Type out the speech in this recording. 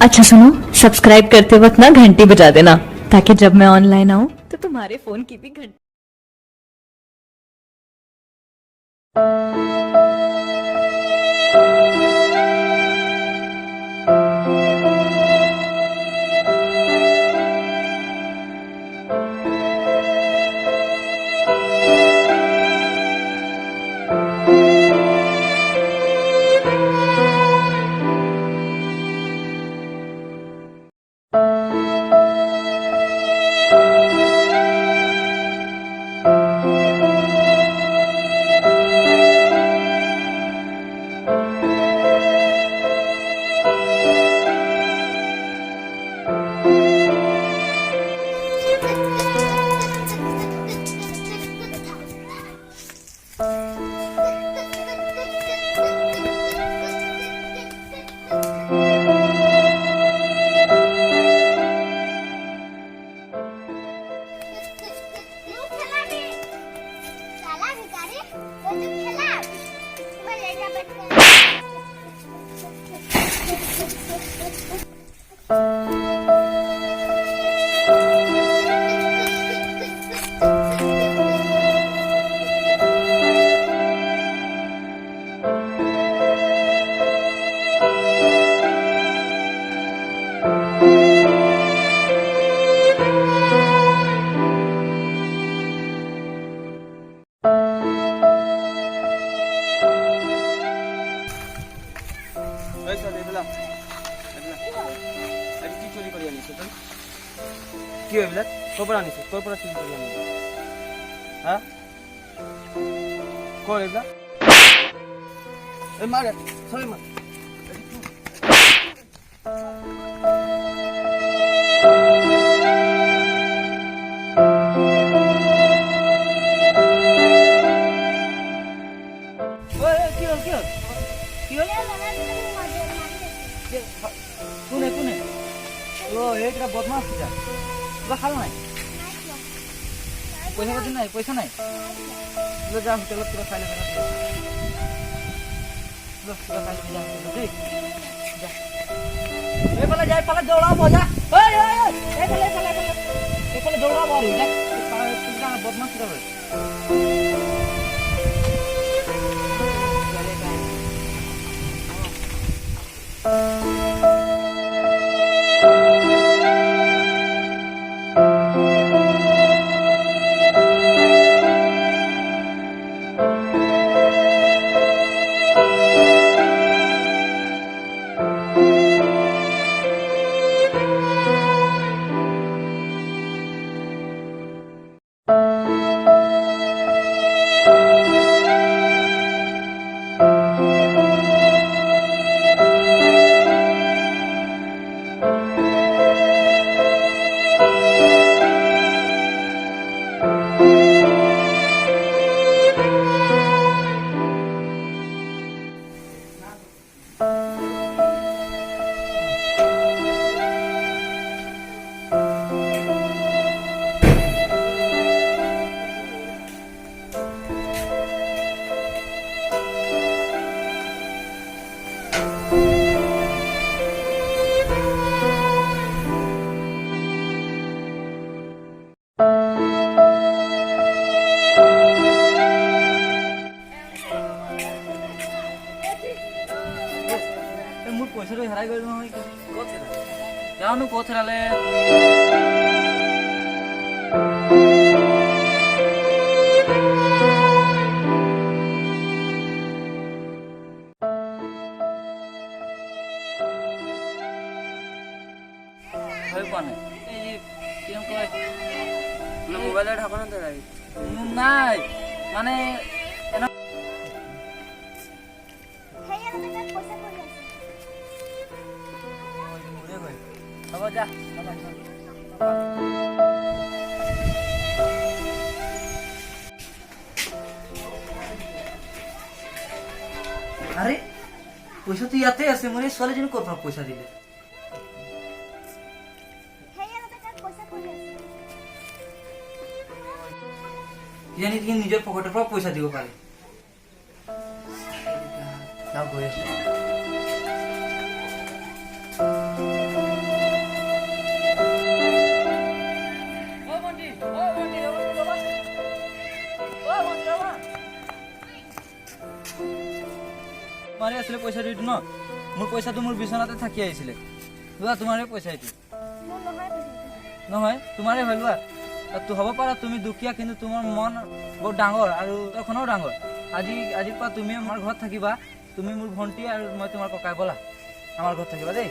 अच्छा सुनो, सब्सक्राइब करते वक्त ना घंटी बजा देना ताकि जब मैं ऑनलाइन आऊँ तो तुम्हारे फोन की भी घंटी। কি এইবিলাক ক'ৰ পৰা আনিছে ক'ৰ পৰা চুৰি কৰি আনিছে হা ক'ৰ এইবিলাক এই মাৰে চৰি মাৰ কোনে কোনে ও এইটা বদমাস কিটা কিবা খাল নাই পইচা পাতি নাই পইচা নাই লৈ যাম হোটেলত কিবা খাই ল'ব কিবা খাই ল'ব যাম দেই যা এইফালে যাই ফালে দৌৰাব যা এইফালে দৌৰাব আৰু যা বদমাস কিটা হয় পইচাটো হেৰাই গ'ল নহয় ক'ত জানো ক'ত হেৰালে পোৱা নাই এই কি কয় মোবাইলৰ ঢাকনত নাই মানে হ'ব যা আৰে পয়সা তো ইয়াতে আছে মানে ছোৱালীজনী ক'ৰ পৰা পইচা দিলে জানি কি নিজৰ পকেটৰ পৰা পইচা দিব পাৰে যাও গৈ আছো তোমাৰে আছিলে পইচাটো এইটো ন? মোৰ পইচাটো মোৰ বিচনাতে থাকি আহিছিলে। লোৱা তোমাৰে পইচা এইটো। নহয় তোমাৰে হয়, লোৱা। তো হ'ব পাৰা তুমি দুখীয়া, কিন্তু তোমাৰ মন বৰ ডাঙৰ আৰু তখনো ডাঙৰ। আজিৰ পৰা তুমি আমাৰ ঘৰত থাকিবা। তুমি মোৰ ভণ্টি আৰু মই তোমাৰ ককাই। ব'লা আমাৰ ঘৰত থাকিবা দেই।